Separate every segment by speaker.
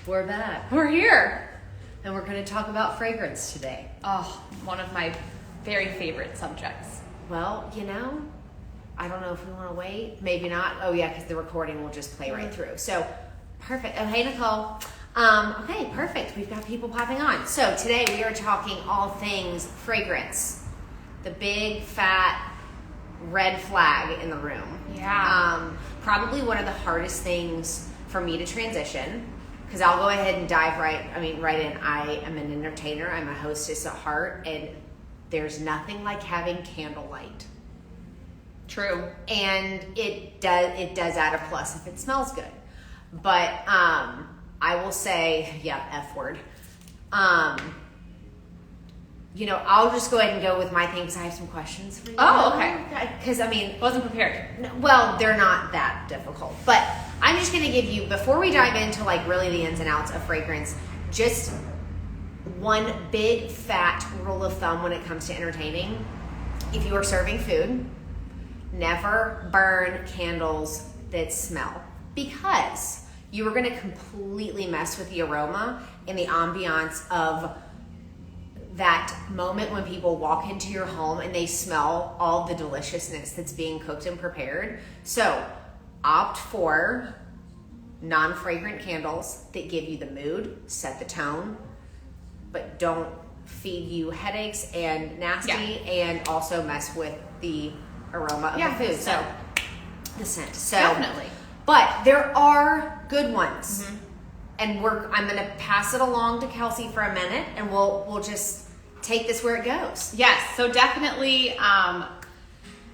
Speaker 1: We're back.
Speaker 2: We're here.
Speaker 1: And we're going to talk about fragrance today.
Speaker 2: Oh, one of my very favorite subjects.
Speaker 1: Well, I don't know if we want to wait. Maybe not. Oh, yeah, because the recording will just play right through. So, perfect. Oh, hey, Nicole. Okay, perfect. We've got people popping on. So, today we are talking all things fragrance. The big, fat, red flag in the room.
Speaker 2: Yeah.
Speaker 1: Probably one of the hardest things for me to transition, because I'll go ahead and dive right in. I am an entertainer. I'm a hostess at heart, and there's nothing like having candlelight.
Speaker 2: True.
Speaker 1: And it does add a plus if it smells good. But I will say, F word. I'll just go ahead and go with my thing because I have some questions for you.
Speaker 2: Oh, okay.
Speaker 1: Because,
Speaker 2: wasn't prepared.
Speaker 1: Well, they're not that difficult. But I'm just going to give you, before we dive into really the ins and outs of fragrance, just one big fat rule of thumb when it comes to entertaining. If you are serving food, never burn candles that smell, because you are going to completely mess with the aroma and the ambiance of that moment when people walk into your home and they smell all the deliciousness that's being cooked and prepared. So opt for non-fragrant candles that give you the mood, set the tone, but don't feed you headaches and nasty, and also mess with the aroma of the food. So the scent. So
Speaker 2: definitely.
Speaker 1: But there are good ones. Mm-hmm. And I'm going to pass it along to Kelsey for a minute, and we'll just take this where it goes.
Speaker 2: Yes, so definitely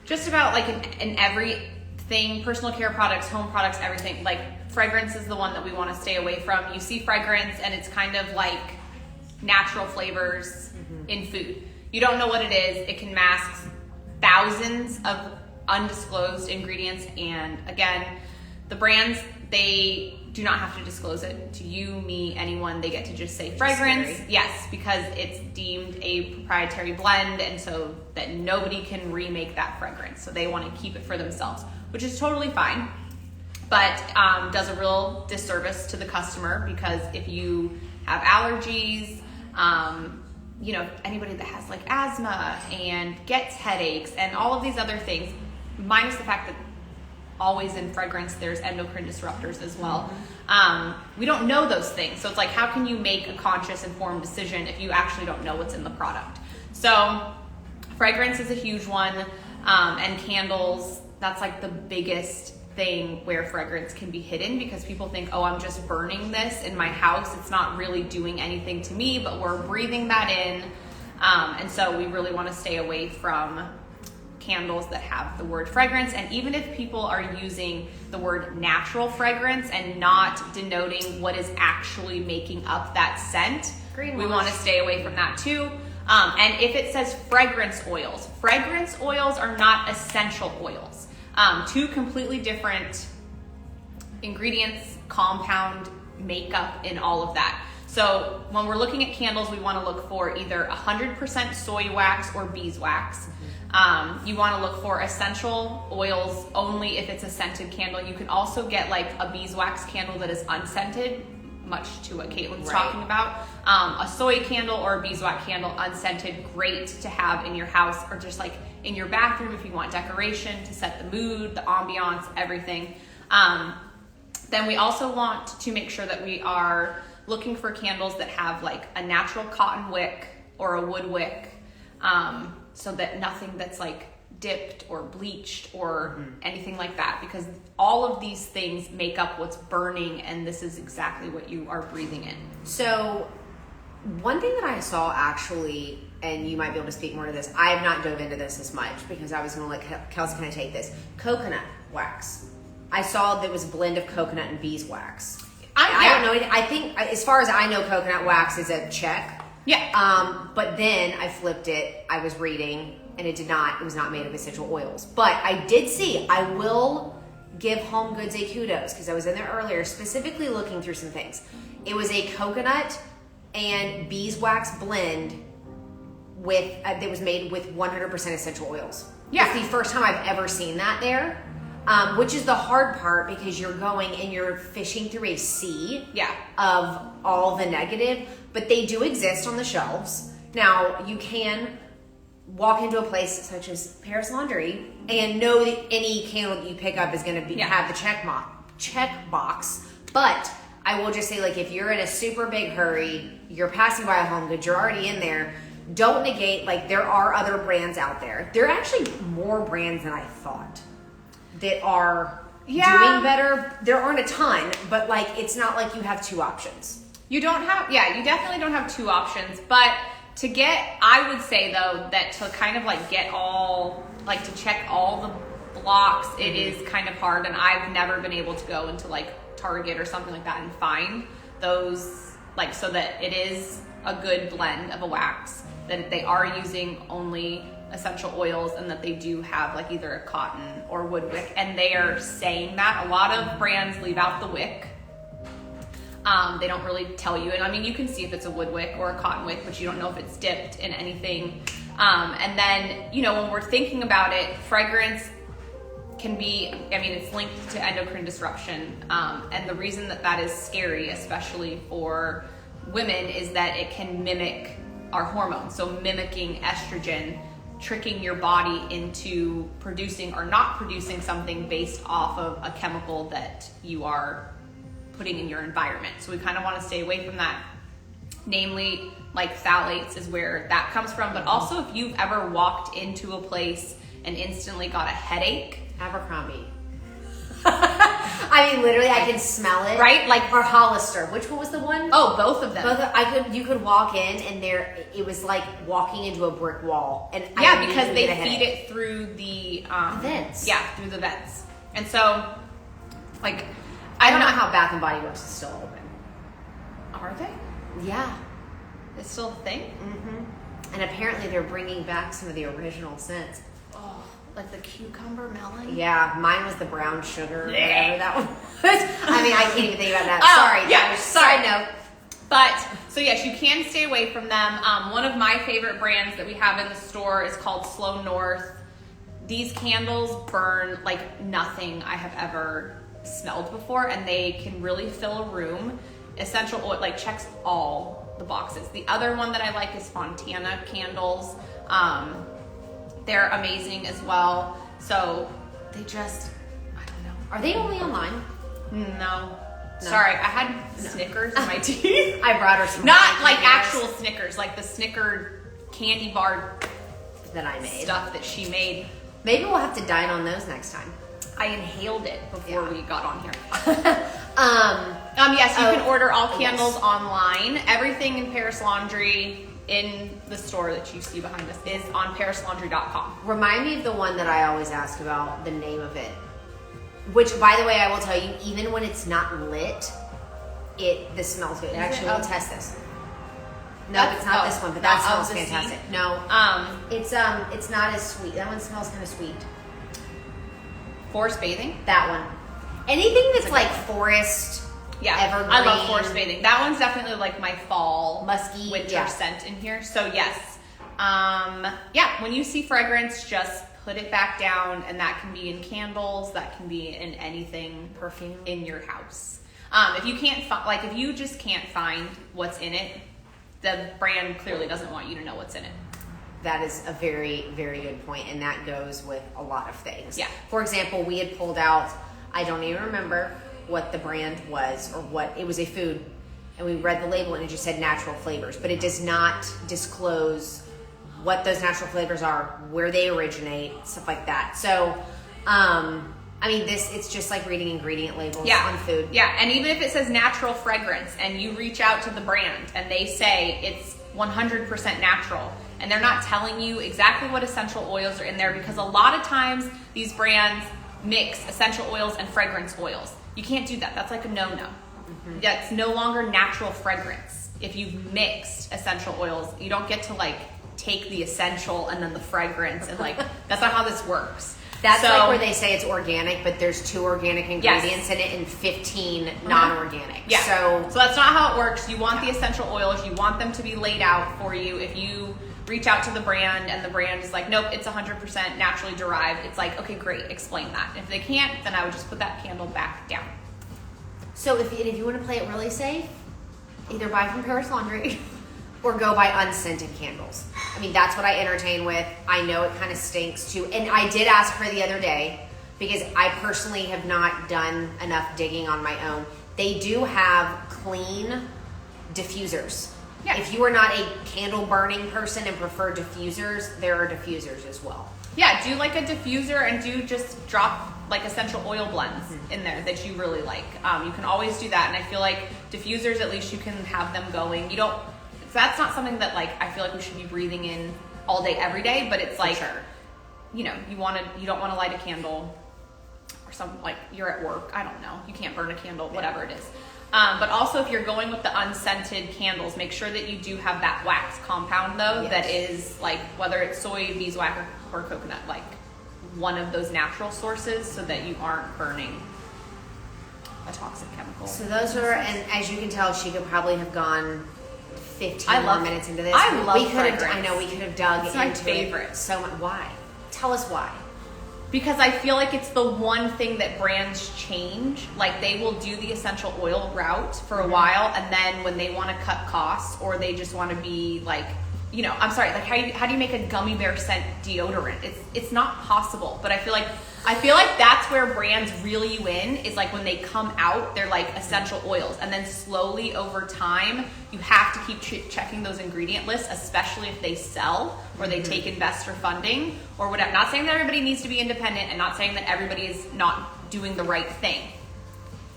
Speaker 2: just about in everything, personal care products, home products, everything, fragrance is the one that we want to stay away from. You see fragrance and it's kind of like natural flavors in food. You don't know what it is. It can mask thousands of undisclosed ingredients, and again, the brands, they do not have to disclose it to you, me, anyone. They get to just say fragrance. Yes, because it's deemed a proprietary blend, and so that nobody can remake that fragrance. So they want to keep it for themselves, which is totally fine, but does a real disservice to the customer, because if you have allergies, anybody that has asthma and gets headaches and all of these other things, minus the fact that always in fragrance there's endocrine disruptors as well. We don't know those things, so it's how can you make a conscious, informed decision if you actually don't know what's in the product? So fragrance is a huge one, and candles, that's the biggest thing where fragrance can be hidden, because people think, oh, I'm just burning this in my house, it's not really doing anything to me, but we're breathing that in, and so we really want to stay away from candles that have the word fragrance. And even if people are using the word natural fragrance and not denoting what is actually making up that scent, we want to stay away from that too. And if it says fragrance oils are not essential oils. Two completely different ingredients, compound, makeup, and all of that. So when we're looking at candles, we want to look for either 100% soy wax or beeswax. You want to look for essential oils only if it's a scented candle. You can also get a beeswax candle that is unscented, much to what Caitlin's talking about. A soy candle or a beeswax candle unscented, great to have in your house, or just in your bathroom if you want decoration to set the mood, the ambiance, everything. Then we also want to make sure that we are looking for candles that have a natural cotton wick or a wood wick, so that nothing that's dipped or bleached or anything like that, because all of these things make up what's burning, and this is exactly what you are breathing in.
Speaker 1: So one thing that I saw actually, and you might be able to speak more to this, I have not dove into this as much because I was going to let Kelsey kind of take this. Coconut wax. I saw there was a blend of coconut and beeswax. I don't know. I think, as far as I know, coconut wax is a check.
Speaker 2: Yeah.
Speaker 1: But then I flipped it. I was reading, and it was not made of essential oils. But I did see, I will give Home Goods a kudos, because I was in there earlier specifically looking through some things. It was a coconut and beeswax blend that was made with 100% essential oils. Yeah. It's the first time I've ever seen that there. which is the hard part because you're going and you're fishing through a sea
Speaker 2: Yeah.
Speaker 1: of all the negative, but they do exist on the shelves. Now, you can walk into a place such as Paris Laundry and know that any candle that you pick up is going to have the check box. But I will just say, like, if you're in a super big hurry, you're passing by a Home Goods, you're already in there, don't negate, like, there are other brands out there. There are actually more brands than I thought that are doing better. There aren't a ton, but, like, it's not like you have two options.
Speaker 2: You definitely don't have two options, but I would say though that to kind of like get all, like to check all the blocks, it is kind of hard, and I've never been able to go into like Target or something like that and find those, like, so that it is a good blend of a wax, that they are using only essential oils, and that they do have like either a cotton or wood wick, and they are saying that. A lot of brands leave out the wick. They don't really tell you, and I mean, you can see if it's a wood wick or a cotton wick, but you don't know if it's dipped in anything. And then, you know, when we're thinking about it, fragrance can be, I mean, it's linked to endocrine disruption. And the reason that is scary, especially for women, is that it can mimic our hormones. So mimicking estrogen, tricking your body into producing or not producing something based off of a chemical that you are putting in your environment. So we kind of want to stay away from that. Namely, like phthalates is where that comes from. But also, if you've ever walked into a place and instantly got a headache.
Speaker 1: Abercrombie. I mean, literally, I can smell it.
Speaker 2: Right? Like,
Speaker 1: or Hollister. Which one was the one?
Speaker 2: Oh, both of them.
Speaker 1: You could walk in and it was like walking into a brick wall. And
Speaker 2: because they feed it through the
Speaker 1: vents.
Speaker 2: Yeah, through the vents. And so, like,
Speaker 1: I don't know how Bath and Body Works is still open.
Speaker 2: Are they?
Speaker 1: Yeah.
Speaker 2: It's still a thing?
Speaker 1: Mm-hmm. And apparently they're bringing back some of the original scents.
Speaker 2: Oh, like the cucumber melon?
Speaker 1: Yeah, mine was the brown sugar, whatever that was. I mean, I can't even think about that. Sorry.
Speaker 2: Yeah,
Speaker 1: side note.
Speaker 2: But, so yes, you can stay away from them. One of my favorite brands that we have in the store is called Slow North. These candles burn like nothing I have ever smelled before, and they can really fill a room. Essential oil, like, checks all the boxes. The other one that I like is Fontana candles. They're amazing as well. So they just, I don't know.
Speaker 1: Are they only online?
Speaker 2: No. Sorry, I had Snickers in my teeth.
Speaker 1: I brought her some.
Speaker 2: Not like actual Snickers, like the Snicker candy bar
Speaker 1: that I made.
Speaker 2: Stuff that she made.
Speaker 1: Maybe we'll have to dine on those next time.
Speaker 2: I inhaled it before we got on here. Yes, you can order all candles online. Everything in Paris Laundry in the store that you see behind us is on parislaundry.com.
Speaker 1: Remind me of the one that I always ask about, the name of it. Which, by the way, I will tell you, even when it's not lit, the smells good. Actually, we'll test this. No, it's not this one, but that smells fantastic. No, it's not as sweet. That one smells kind of sweet.
Speaker 2: Forest bathing?
Speaker 1: That one. Anything that's like forest, evergreen.
Speaker 2: I love forest bathing. That one's definitely like my fall,
Speaker 1: musky
Speaker 2: winter scent in here. So yes, when you see fragrance, just put it back down, and that can be in candles, that can be in anything, perfume in your house. If you can't if you just can't find what's in it, the brand clearly doesn't want you to know what's in it.
Speaker 1: That is a very, very good point, and that goes with a lot of things.
Speaker 2: Yeah.
Speaker 1: For example, we had pulled out, I don't even remember what the brand was or what, it was a food, and we read the label and it just said natural flavors, but it does not disclose what those natural flavors are, where they originate, stuff like that. So, I mean, it's just like reading ingredient labels on food.
Speaker 2: Yeah, and even if it says natural fragrance and you reach out to the brand and they say it's 100% natural, and they're not telling you exactly what essential oils are in there, because a lot of times these brands mix essential oils and fragrance oils. You can't do that. That's like a no-no. Mm-hmm. That's no longer natural fragrance. If you've mixed essential oils, you don't get to like take the essential and then the fragrance and like, that's not how this works.
Speaker 1: That's like where they say it's organic, but there's 2 organic ingredients in it and 15 non-organic.
Speaker 2: Yeah. So that's not how it works. You want the essential oils. You want them to be laid out for you. If you reach out to the brand and the brand is like, nope, it's 100% naturally derived, it's like, okay, great, explain that. If they can't, then I would just put that candle back down.
Speaker 1: So if you want to play it really safe, either buy from Paris Laundry or go buy unscented candles. I mean, that's what I entertain with. I know it kind of stinks too. And I did ask her the other day, because I personally have not done enough digging on my own. They do have clean diffusers.
Speaker 2: Yeah.
Speaker 1: If you are not a candle burning person and prefer diffusers, there are diffusers as well.
Speaker 2: Yeah, do like a diffuser and do just drop like essential oil blends in there that you really like. You can always do that, and I feel like diffusers, at least you can have them going. You don't. That's not something that like I feel like we should be breathing in all day every day, but it's like,
Speaker 1: sure.
Speaker 2: You know, you don't want to light a candle or something, like you're at work. I don't know. You can't burn a candle, whatever it is. But also, if you're going with the unscented candles, make sure that you do have that wax compound, though,
Speaker 1: yes.
Speaker 2: that is like, whether it's soy, beeswax, or coconut, like one of those natural sources, so that you aren't burning a toxic chemical.
Speaker 1: So those are, and as you can tell, she could probably have gone 15 more minutes into this.
Speaker 2: I love
Speaker 1: fragrance. I know we could have dug into
Speaker 2: my favorite.
Speaker 1: it so much. Why? Tell us why.
Speaker 2: Because I feel like it's the one thing that brands change. Like, they will do the essential oil route for a while, and then when they want to cut costs, or they just want to be like, you know, I'm sorry, like how do you make a gummy bear scent deodorant? It's not possible. But I feel like that's where brands reel you in, is like when they come out, they're like essential oils, and then slowly over time you have to keep checking those ingredient lists, especially if they sell or they take investor funding or whatever. Not saying that everybody needs to be independent, and not saying that everybody is not doing the right thing,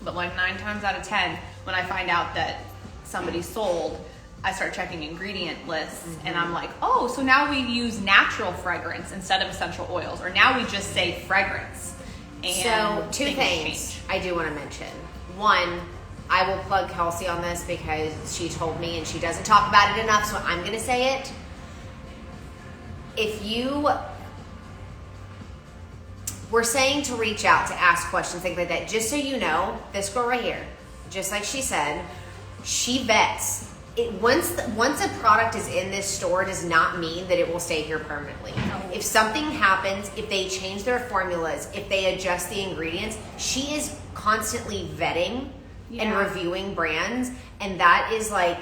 Speaker 2: but like 9 times out of 10 when I find out that somebody sold, I start checking ingredient lists, and I'm like, oh, so now we use natural fragrance instead of essential oils, or now we just say fragrance. And
Speaker 1: so 2 things
Speaker 2: change.
Speaker 1: I do want to mention. One, I will plug Kelsey on this because she told me, and she doesn't talk about it enough, so I'm going to say it. If you were saying to reach out, to ask questions, things like that, just so you know, this girl right here, just like she said, she vets. Once a product is in this store, does not mean that it will stay here permanently. No. If something happens, if they change their formulas, if they adjust the ingredients, she is constantly vetting and reviewing brands. And that is like,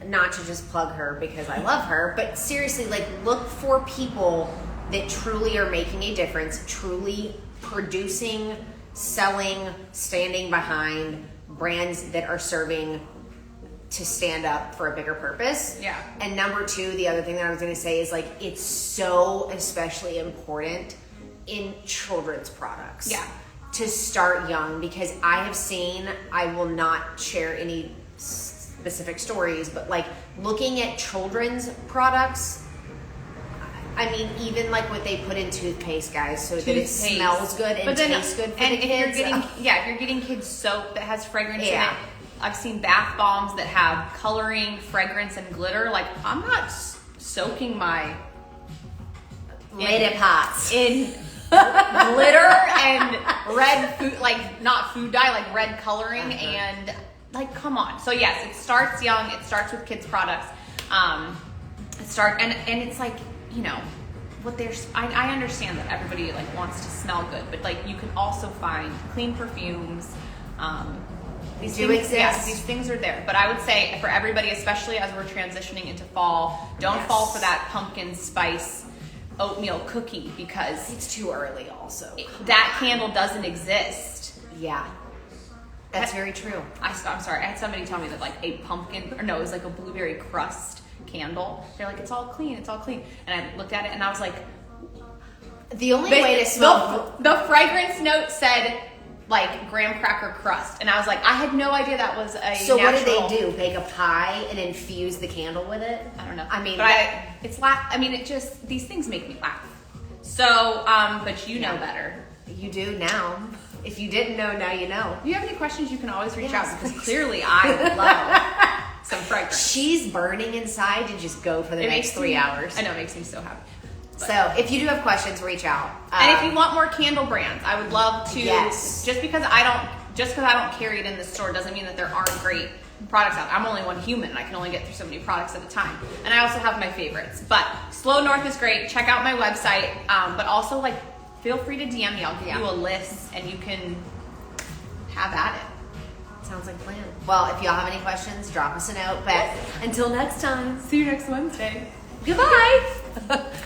Speaker 1: not to just plug her because I love her, but seriously, like, look for people that truly are making a difference, truly producing, selling, standing behind brands that are serving to stand up for a bigger purpose.
Speaker 2: Yeah.
Speaker 1: And number 2, the other thing that I was going to say is, like, it's so especially important in children's products.
Speaker 2: Yeah.
Speaker 1: To start young, because I have seen, I will not share any specific stories, but like looking at children's products, I mean, even like what they put in toothpaste, guys, so that it smells good and tastes good for the kids.
Speaker 2: If you're getting kids soap that has fragrance in it. I've seen bath bombs that have coloring, fragrance, and glitter. Like, I'm not soaking my
Speaker 1: lady pots
Speaker 2: in glitter and red food, like not food dye, like red coloring, and like, come on. So yes, it starts young. It starts with kids' products. And it's like, you know, what there's. I understand that everybody like wants to smell good, but like you can also find clean perfumes. These
Speaker 1: do
Speaker 2: things,
Speaker 1: exist.
Speaker 2: Yes, these things are there. But I would say for everybody, especially as we're transitioning into fall, don't fall for that pumpkin spice oatmeal cookie, because
Speaker 1: it's too early also.
Speaker 2: That candle doesn't exist.
Speaker 1: Yeah. That's very true.
Speaker 2: I'm sorry. I had somebody tell me that like a pumpkin, or no, it was like a blueberry crust candle. They're like, it's all clean. It's all clean. And I looked at it and I was like,
Speaker 1: the only way to smell
Speaker 2: the fragrance note said like graham cracker crust, and I was like, I had no idea that was a.
Speaker 1: So
Speaker 2: natural.
Speaker 1: What did they do? Bake a pie and infuse the candle with it?
Speaker 2: I don't know.
Speaker 1: I mean,
Speaker 2: it just, these things make me laugh. So, but you know better.
Speaker 1: You do now. If you didn't know, now you know.
Speaker 2: If you have any questions, you can always reach out, because clearly I love some fragrance.
Speaker 1: She's burning inside to just go for the next 3 hours.
Speaker 2: I know, it makes me so happy. But.
Speaker 1: So if you do have questions, reach out.
Speaker 2: And if you want more candle brands, I would love to.
Speaker 1: Yes.
Speaker 2: Just because I don't carry it in the store doesn't mean that there aren't great products out. I'm only one human and I can only get through so many products at a time. And I also have my favorites. But Slow North is great. Check out my website. But also like feel free to DM me. I'll give you a list and you can have at it.
Speaker 1: Sounds like a plan. Well, if y'all have any questions, drop us a note. But until next time.
Speaker 2: See you next Wednesday.
Speaker 1: Goodbye.